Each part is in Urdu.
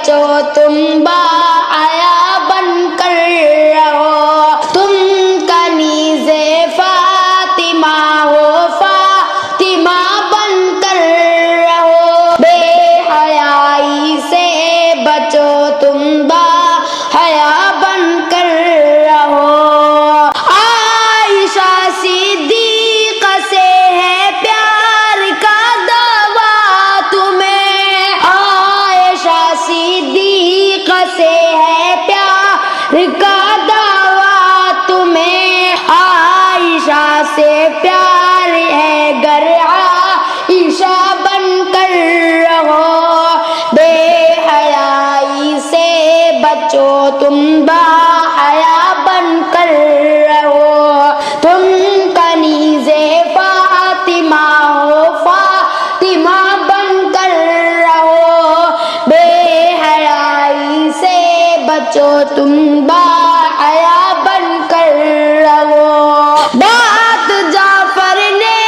بچو تم با حیا بن کر رہو، تم کنیز فاطمہ ہو، فاطمہ بن کر رہو، بے حیائی سے بچو تم با حیا بن کر رہو۔ عائشہ صدیقہ سے ہے پیار کا دعویٰ تمہیں، عائشہ صدیقہ سے ہے پیار کا دعویٰ تمہیں، عائشہ سے پیار ہے گر عائشہ بن کر رہو، بے حیائی سے بچو تم با حیا بن کر رہو، تم کنیز فاطمہ ہو، فاطمہ بن کر رہو، بے حیائی سے بچو تم با حیا بن کر رہو۔ بات جعفر نے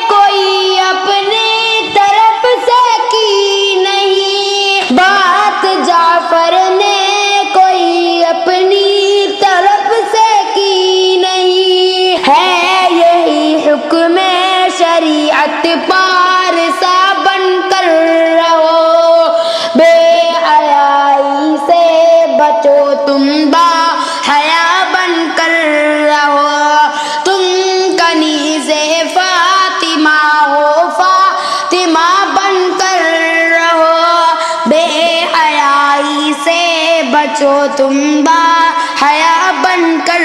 کوئی اپنی طرف سے کی نہیں، بات جعفر نے کوئی اپنی طرف سے کی نہیں، ہے یہی حکم شریعت پارسا بن کر رہو، بے حیائی سے بچو تم با حیا بن کر رہو، تم کنیز فاطمہ ہو، فاطمہ بن کر رہو، بے حیائی سے بچو تم با حیا بن کر